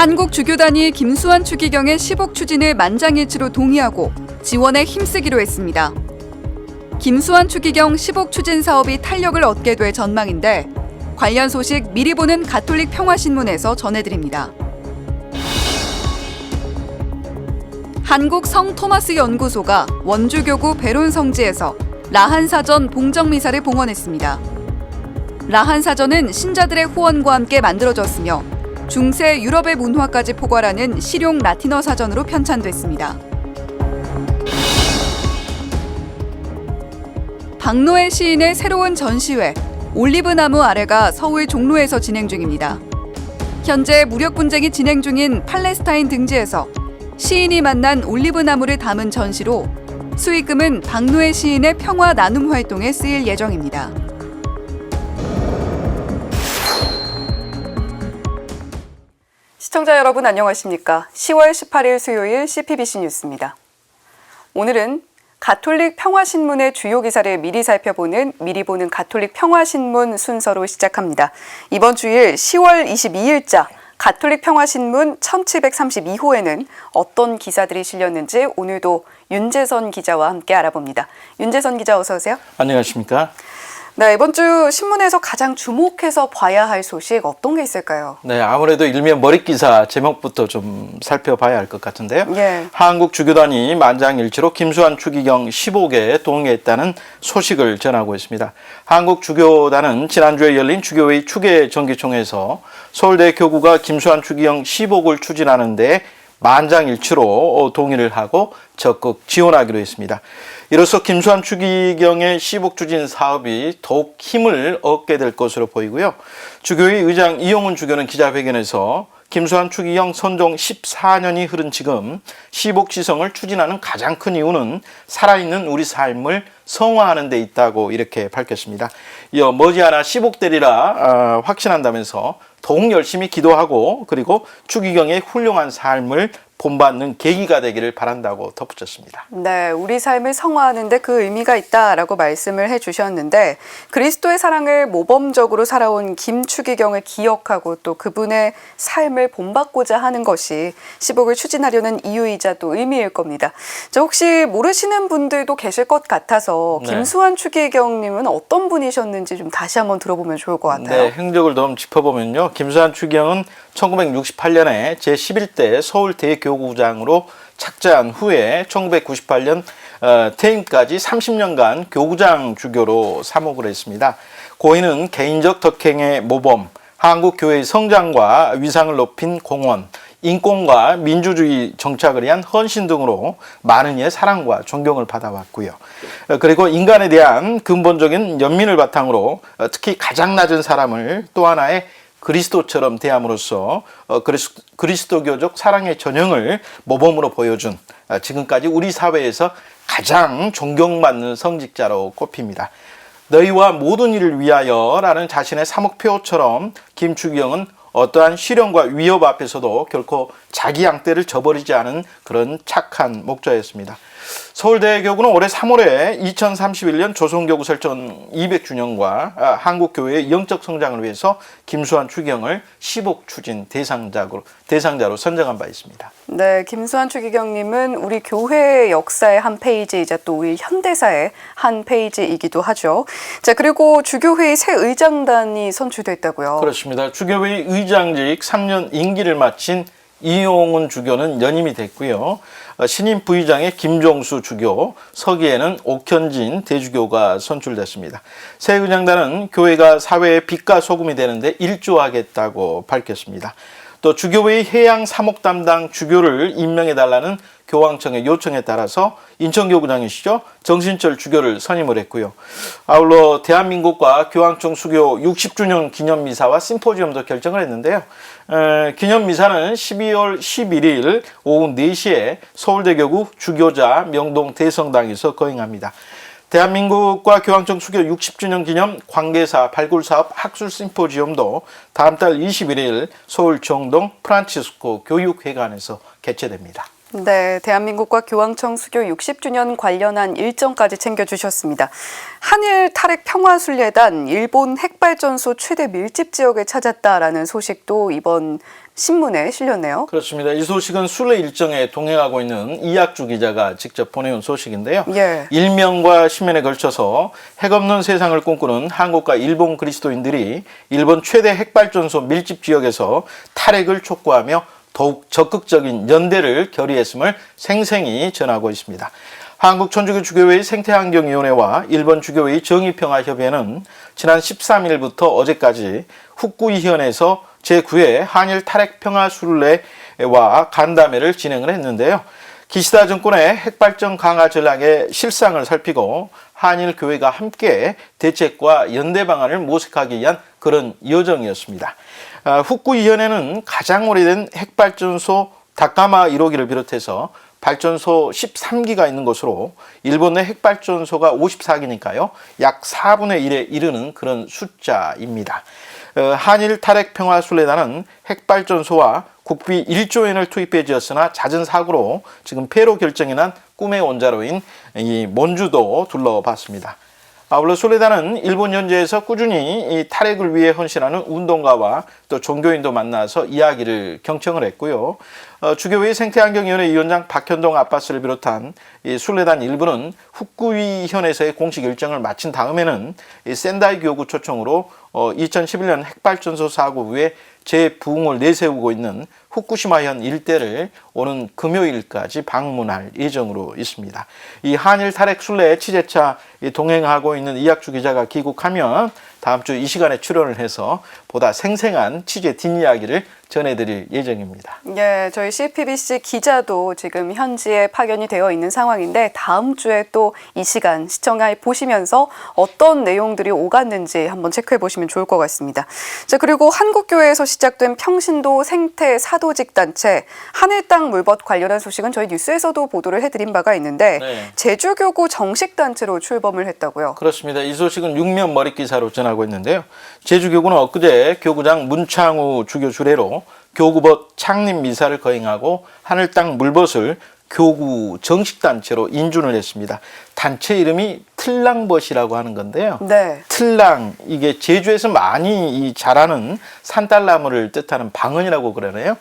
한국주교단이 김수환 추기경의 시복 추진을 만장일치로 동의하고 지원에 힘쓰기로 했습니다. 김수환 추기경 시복 추진 사업이 탄력을 얻게 될 전망인데 관련 소식 미리 보는 가톨릭 평화신문에서 전해드립니다. 한국 성토마스 연구소가 원주교구 베론 성지에서 라한사전 봉정미사를 봉헌했습니다. 라한사전은 신자들의 후원과 함께 만들어졌으며 중세 유럽의 문화까지 포괄하는 실용 라틴어 사전으로 편찬됐습니다. 박노해 시인의 새로운 전시회 올리브나무 아래가 서울 종로에서 진행 중입니다. 현재 무력 분쟁이 진행 중인 팔레스타인 등지에서 시인이 만난 올리브나무를 담은 전시로 수익금은 박노해 시인의 평화 나눔 활동에 쓰일 예정입니다. 시청자 여러분 안녕하십니까? 10월 18일 수요일 CPBC 뉴스입니다. 오늘은 가톨릭 평화신문의 주요 기사를 미리 살펴보는 미리 보는 가톨릭 평화신문 순서로 시작합니다. 이번 주일 10월 22일자 가톨릭 평화신문 1732호에는 어떤 기사들이 실렸는지 오늘도 윤재선 기자와 함께 알아봅니다. 윤재선 기자 어서 오세요. 안녕하십니까? 네, 이번 주 신문에서 가장 주목해서 봐야 할 소식 어떤 게 있을까요? 네, 아무래도 일면 머릿기사 제목부터 좀 살펴봐야 할 것 같은데요. 예. 한국 주교단이 만장일치로 김수환 추기경 15개에 동의했다는 소식을 전하고 있습니다. 한국 주교단은 지난주에 열린 주교회의 추계 정기총회에서 서울대 교구가 김수환 추기경 15을 추진하는 데 만장일치로 동의를 하고 적극 지원하기로 했습니다. 이로써 김수환 추기경의 시복 추진 사업이 더욱 힘을 얻게 될 것으로 보이고요. 주교회 의장 이용훈 주교는 기자회견에서 김수환 추기경 선종 14년이 흐른 지금 시복 지성을 추진하는 가장 큰 이유는 살아있는 우리 삶을 성화하는 데 있다고 이렇게 밝혔습니다. 이어 머지않아 시복되리라 확신한다면서 더욱 열심히 기도하고 그리고 추기경의 훌륭한 삶을 본받는 계기가 되기를 바란다고 덧붙였습니다. 네, 우리 삶을 성화하는 데 그 의미가 있다라고 말씀을 해주셨는데 그리스도의 사랑을 모범적으로 살아온 김추기경을 기억하고 또 그분의 삶을 본받고자 하는 것이 시복을 추진하려는 이유이자 또 의미일 겁니다. 혹시 모르시는 분들도 계실 것 같아서 김수환 추기경님은 어떤 분이셨는지 좀 다시 한번 들어보면 좋을 것 같아요. 네, 행적을 좀 짚어보면요. 김수환 추기경은 1968년에 제11대 서울대교구장으로 착자한 후에 1998년 퇴임까지 30년간 교구장 주교로 사목을 했습니다. 고인은 개인적 덕행의 모범, 한국교회의 성장과 위상을 높인 공헌, 인권과 민주주의 정착을 위한 헌신 등으로 많은 이의 사랑과 존경을 받아왔고요. 그리고 인간에 대한 근본적인 연민을 바탕으로 특히 가장 낮은 사람을 또 하나의 그리스도처럼 대함으로써 그리스도교적 사랑의 전형을 모범으로 보여준 지금까지 우리 사회에서 가장 존경받는 성직자로 꼽힙니다. 너희와 모든 일을 위하여 라는 자신의 사목표처럼 김추기경은 어떠한 시련과 위협 앞에서도 결코 자기 양떼를 저버리지 않은 그런 착한 목자였습니다. 서울대교구는 올해 3월에 2031년 조선교구 설정 200주년과 한국교회의 영적 성장을 위해서 김수환 추기경을 시복 추진 대상자로 선정한 바 있습니다. 네, 김수환 추기경님은 우리 교회의 역사의 한 페이지이자 또 우리 현대사의 한 페이지이기도 하죠. 자, 그리고 주교회의 새 의장단이 선출됐다고요? 그렇습니다. 주교회의 의장직 3년 임기를 마친 이용훈 주교는 연임이 됐고요. 신임 부의장의 김종수 주교, 서기에는 옥현진 대주교가 선출됐습니다. 새 의장단은 교회가 사회의 빛과 소금이 되는데 일조하겠다고 밝혔습니다. 또 주교회의 해양 사목 담당 주교를 임명해달라는 교황청의 요청에 따라서 인천교구장이시죠. 정신철 주교를 선임을 했고요. 아울러 대한민국과 교황청 수교 60주년 기념미사와 심포지엄도 결정을 했는데요. 기념미사는 12월 11일 오후 4시에 서울대교구 주교자 명동 대성당에서 거행합니다. 대한민국과 교황청 수교 60주년 기념 관계사 발굴사업 학술 심포지엄도 다음 달 21일 서울 정동 프란치스코 교육회관에서 개최됩니다. 네, 대한민국과 교황청 수교 60주년 관련한 일정까지 챙겨주셨습니다. 한일 탈핵 평화순례단 일본 핵발전소 최대 밀집 지역을 찾았다라는 소식도 이번 신문에 실렸네요. 그렇습니다. 이 소식은 순례 일정에 동행하고 있는 이학주 기자가 직접 보내온 소식인데요. 예. 일면과 신면에 걸쳐서 핵없는 세상을 꿈꾸는 한국과 일본 그리스도인들이 일본 최대 핵발전소 밀집 지역에서 탈핵을 촉구하며 더욱 적극적인 연대를 결의했음을 생생히 전하고 있습니다. 한국천주교주교회의 생태환경위원회와 일본 주교회의 정의평화협의회는 지난 13일부터 어제까지 후쿠이현에서 제9회 한일 탈핵평화순례와 간담회를 진행을 했는데요. 기시다 정권의 핵발전 강화 전략의 실상을 살피고 한일 교회가 함께 대책과 연대 방안을 모색하기 위한 그런 여정이었습니다. 후쿠이현에는 가장 오래된 핵발전소 다카마 1호기를 비롯해서 발전소 13기가 있는 곳으로 일본 내 핵발전소가 54기니까요. 약 4분의 1에 이르는 그런 숫자입니다. 한일 탈핵 평화순례단은 핵발전소와 국비 1조 원을 투입해 지었으나 잦은 사고로 지금 폐로 결정이 난 꿈의 원자로인 이 몬주도 둘러봤습니다. 아울러 순례단은 일본 현지에서 꾸준히 이 탈핵을 위해 헌신하는 운동가와 또 종교인도 만나서 이야기를 경청을 했고요. 주교회 생태환경위원회 위원장 박현동 아빠스를 비롯한 이 순례단 일부는 후쿠이현에서의 공식 일정을 마친 다음에는 이 센다이 교구 초청으로 2011년 핵발전소 사고 후에 재부흥을 내세우고 있는 후쿠시마현 일대를 오는 금요일까지 방문할 예정으로 있습니다. 이 한일 탈핵 순례 취재차 동행하고 있는 이학주 기자가 귀국하면 다음 주 이 시간에 출연을 해서 보다 생생한 취재 뒷이야기를 전해드릴 예정입니다. 예, 저희 CPBC 기자도 지금 현지에 파견이 되어 있는 상황인데 다음 주에 또 이 시간 시청해 보시면서 어떤 내용들이 오갔는지 한번 체크해 보시면 좋을 것 같습니다. 자, 그리고 한국교회에서 시작된 평신도 생태 사도직 단체 하늘 땅 물벗 관련한 소식은 저희 뉴스에서도 보도를 해드린 바가 있는데 네. 제주교구 정식 단체로 출범을 했다고요. 그렇습니다. 이 소식은 6면 머릿 기사로 전하고 있는데요. 제주교구는 엊그제 교구장 문창우 주교 주례로 교구벗 창립 미사를 거행하고 하늘 땅 물벗을 교구 정식단체로 인준을 했습니다. 단체 이름이 틀랑벗이라고 하는 건데요. 네. 틀랑, 이게 제주에서 많이 자라는 산딸나무를 뜻하는 방언이라고 그러네요.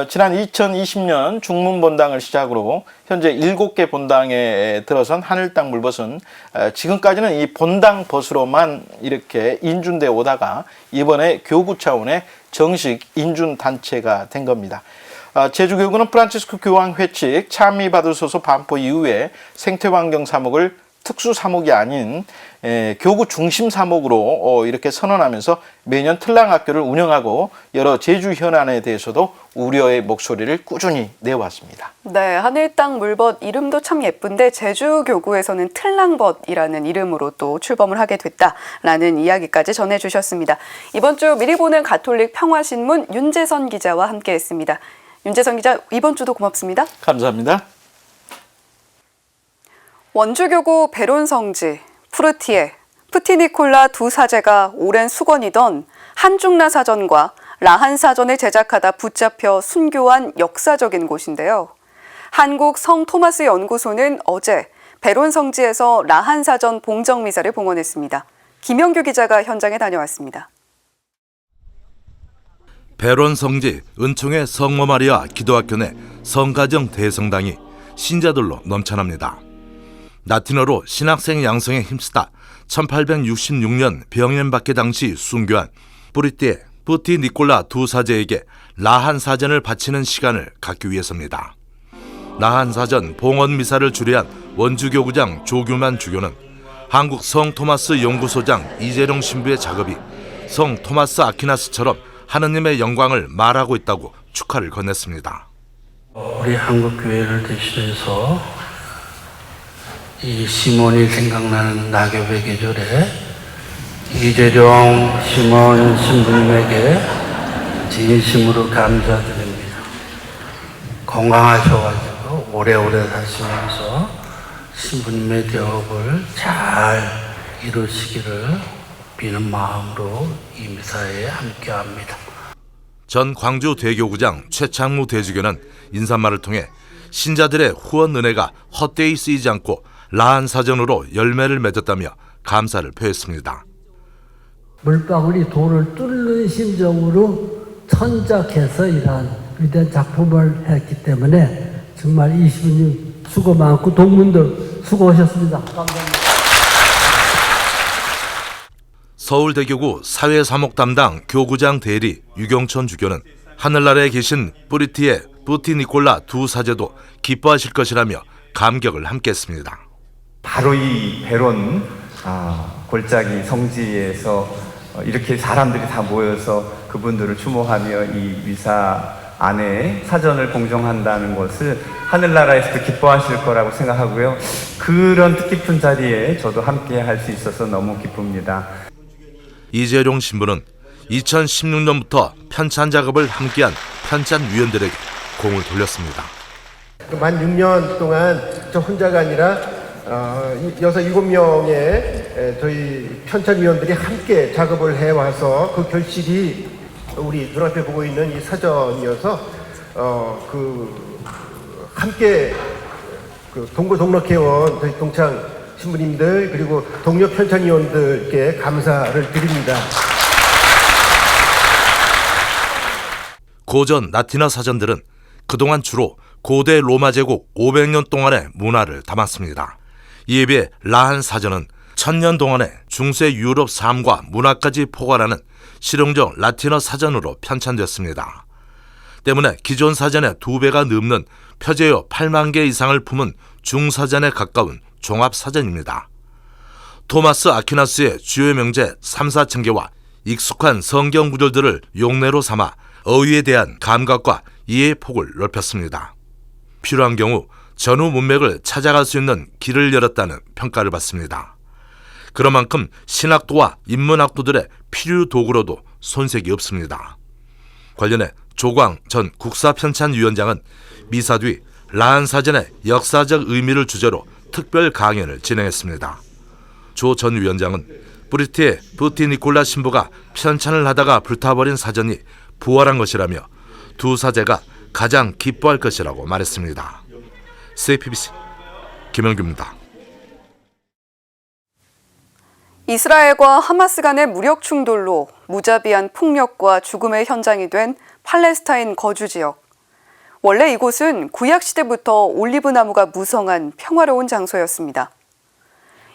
지난 2020년 중문본당을 시작으로 현재 7개 본당에 들어선 하늘 땅 물벗은 지금까지는 이 본당 벗으로만 이렇게 인준돼 오다가 이번에 교구 차원의 정식 인준 단체가 된 겁니다. 제주교구는 프란치스코 교황 회칙 찬미 받으소서 반포 이후에 생태환경 사목을 특수 사목이 아닌 교구 중심 사목으로 이렇게 선언하면서 매년 틀랑학교를 운영하고 여러 제주 현안에 대해서도 우려의 목소리를 꾸준히 내왔습니다. 네, 하늘 땅 물벗 이름도 참 예쁜데 제주교구에서는 틀랑벗이라는 이름으로 또 출범을 하게 됐다라는 이야기까지 전해주셨습니다. 이번 주 미리 보는 가톨릭 평화신문 윤재선 기자와 함께했습니다. 윤재선 기자, 이번 주도 고맙습니다. 감사합니다. 원주교구 베론성지, 푸르티에, 푸티니콜라 두 사제가 오랜 수건이던 한중라 사전과 라한 사전을 제작하다 붙잡혀 순교한 역사적인 곳인데요. 한국 성 토마스 연구소는 어제 베론성지에서 라한 사전 봉정 미사를 봉헌했습니다. 김영규 기자가 현장에 다녀왔습니다. 베론성지 은총의 성모 마리아 기도학교 내 성가정 대성당이 신자들로 넘쳐납니다. 라틴어로 신학생 양성에 힘쓰다 1866년 병연받기 당시 순교한 뿌리띠에 푸티 니콜라 두 사제에게 라한 사전을 바치는 시간을 갖기 위해서입니다. 라한 사전 봉헌 미사를 주례한 원주교구장 조규만 주교는 한국 성 토마스 연구소장 이재룡 신부의 작업이 성 토마스 아퀴나스처럼 하느님의 영광을 말하고 있다고 축하를 건넸습니다. 우리 한국교회를 대신해서 이 시몬이 생각나는 낙엽의 계절에 이재룡 시몬 신부님에게 진심으로 감사드립니다. 건강하셔가지고 오래오래 사시면서 신부님의 대업을 잘 이루시기를 비는 마음으로 이 미사에 함께합니다. 전 광주 대교구장 최창무 대주교는 인사말을 통해 신자들의 후원 은혜가 헛되이 쓰이지 않고 라한 사전으로 열매를 맺었다며 감사를 표했습니다. 물방울이 돌을 뚫는 심정으로 천작해서 이러한 위대한 작품을 했기 때문에 정말 20년 수고 많고 동문들 수고하셨습니다. 감사합니다. 서울대교구 사회사목 담당 교구장 대리 유경천 주교는 하늘나라에 계신 뿌리티의 뿌티 니콜라 두 사제도 기뻐하실 것이라며 감격을 함께했습니다. 바로 이 베론 골짜기 성지에서 이렇게 사람들이 다 모여서 그분들을 추모하며 이 미사 안에 사전을 봉정한다는 것을 하늘나라에서도 기뻐하실 거라고 생각하고요. 그런 뜻깊은 자리에 저도 함께 할 수 있어서 너무 기쁩니다. 이재룡 신부는 2016년부터 편찬 작업을 함께한 편찬 위원들에게 공을 돌렸습니다. 만 6년 동안 저 혼자가 아니라 6, 7명의 저희 편찬위원들이 함께 작업을 해와서 그 결실이 우리 눈앞에 보고 있는 이 사전이어서 함께 동고동락회원 저희 동창 신부님들 그리고 동료 편찬위원들께 감사를 드립니다. 고전 라틴어 사전들은 그동안 주로 고대 로마 제국 500년 동안의 문화를 담았습니다. 이에 비해 라한 사전은 1000년 동안의 중세 유럽 삶과 문화까지 포괄하는 실용적 라틴어 사전으로 편찬됐습니다. 때문에 기존 사전의 2배가 넘는 표제어 8만 개 이상을 품은 중사전에 가까운 종합사전입니다. 토마스 아퀴나스의 주요 명제 3, 4천개와 익숙한 성경 구절들을 용례로 삼아 어휘에 대한 감각과 이해의 폭을 넓혔습니다. 필요한 경우 전후 문맥을 찾아갈 수 있는 길을 열었다는 평가를 받습니다. 그런 만큼 신학도와 인문학도들의 필요 도구로도 손색이 없습니다. 관련해 조광 전 국사편찬위원장은 미사 뒤 라한 사전의 역사적 의미를 주제로 특별 강연을 진행했습니다. 조 전 위원장은 뿌리티의 뿌티 니콜라 신부가 편찬을 하다가 불타버린 사전이 부활한 것이라며 두 사제가 가장 기뻐할 것이라고 말했습니다. CPBC 김영규입니다. 이스라엘과 하마스 간의 무력 충돌로 무자비한 폭력과 죽음의 현장이 된 팔레스타인 거주 지역. 원래 이곳은 구약시대부터 올리브 나무가 무성한 평화로운 장소였습니다.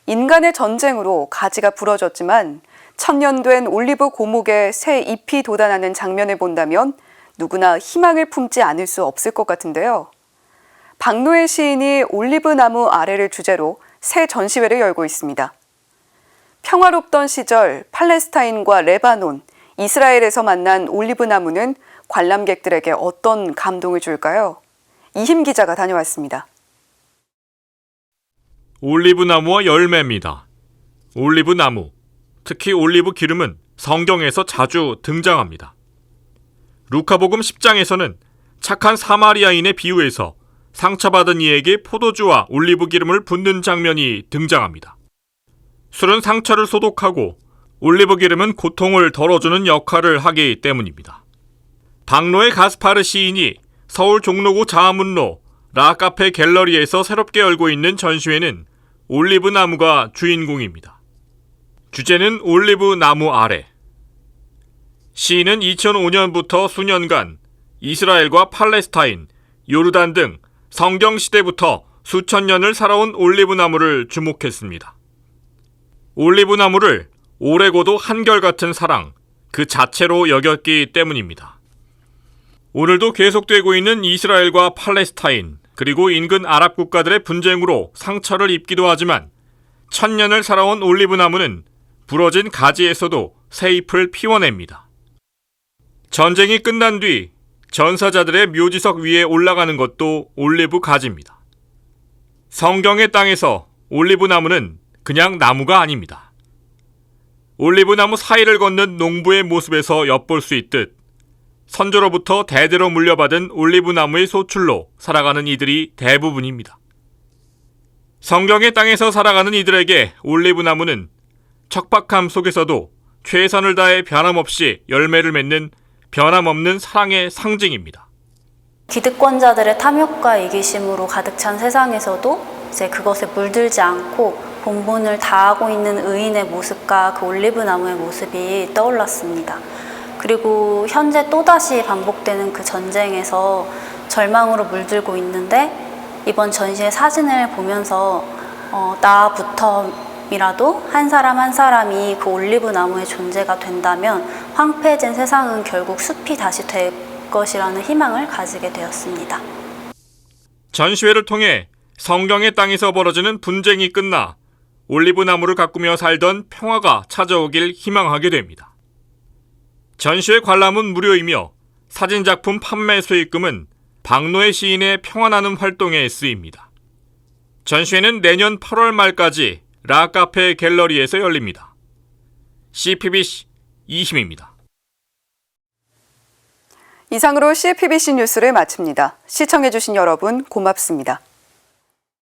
인간의 전쟁으로 가지가 부러졌지만 1000년 된 올리브 고목에 새 잎이 돋아나는 장면을 본다면 누구나 희망을 품지 않을 수 없을 것 같은데요. 박노해 시인이 올리브 나무 아래를 주제로 새 전시회를 열고 있습니다. 평화롭던 시절 팔레스타인과 레바논, 이스라엘에서 만난 올리브 나무는 관람객들에게 어떤 감동을 줄까요? 이힘 기자가 다녀왔습니다. 올리브 나무와 열매입니다. 올리브 나무, 특히 올리브 기름은 성경에서 자주 등장합니다. 루카복음 10장에서는 착한 사마리아인의 비유에서 상처받은 이에게 포도주와 올리브 기름을 붓는 장면이 등장합니다. 술은 상처를 소독하고 올리브 기름은 고통을 덜어주는 역할을 하기 때문입니다. 박노해 가스파르 시인이 서울 종로구 자아문로 라카페 갤러리에서 새롭게 열고 있는 전시회는 올리브 나무가 주인공입니다. 주제는 올리브 나무 아래. 시인은 2005년부터 수년간 이스라엘과 팔레스타인, 요르단 등 성경시대부터 수천 년을 살아온 올리브 나무를 주목했습니다. 올리브 나무를 오래고도 한결같은 사랑, 그 자체로 여겼기 때문입니다. 오늘도 계속되고 있는 이스라엘과 팔레스타인, 그리고 인근 아랍 국가들의 분쟁으로 상처를 입기도 하지만 1000년을 살아온 올리브 나무는 부러진 가지에서도 새 잎을 피워냅니다. 전쟁이 끝난 뒤 전사자들의 묘지석 위에 올라가는 것도 올리브 가지입니다. 성경의 땅에서 올리브 나무는 그냥 나무가 아닙니다. 올리브 나무 사이를 걷는 농부의 모습에서 엿볼 수 있듯 선조로부터 대대로 물려받은 올리브 나무의 소출로 살아가는 이들이 대부분입니다. 성경의 땅에서 살아가는 이들에게 올리브 나무는 척박함 속에서도 최선을 다해 변함없이 열매를 맺는 변함없는 사랑의 상징입니다. 기득권자들의 탐욕과 이기심으로 가득 찬 세상에서도 이제 그것에 물들지 않고 본분을 다하고 있는 의인의 모습과 그 올리브 나무의 모습이 떠올랐습니다. 그리고 현재 또다시 반복되는 그 전쟁에서 절망으로 물들고 있는데 이번 전시의 사진을 보면서 나부터이라도 한 사람 한 사람이 그 올리브 나무의 존재가 된다면 황폐해진 세상은 결국 숲이 다시 될 것이라는 희망을 가지게 되었습니다. 전시회를 통해 성경의 땅에서 벌어지는 분쟁이 끝나 올리브 나무를 가꾸며 살던 평화가 찾아오길 희망하게 됩니다. 전시회 관람은 무료이며 사진작품 판매 수익금은 박노해 시인의 평화나눔 활동에 쓰입니다. 전시회는 내년 8월 말까지 라카페 갤러리에서 열립니다. CPBC 이심입니다. 이상으로 CPBC 뉴스를 마칩니다. 시청해주신 여러분 고맙습니다.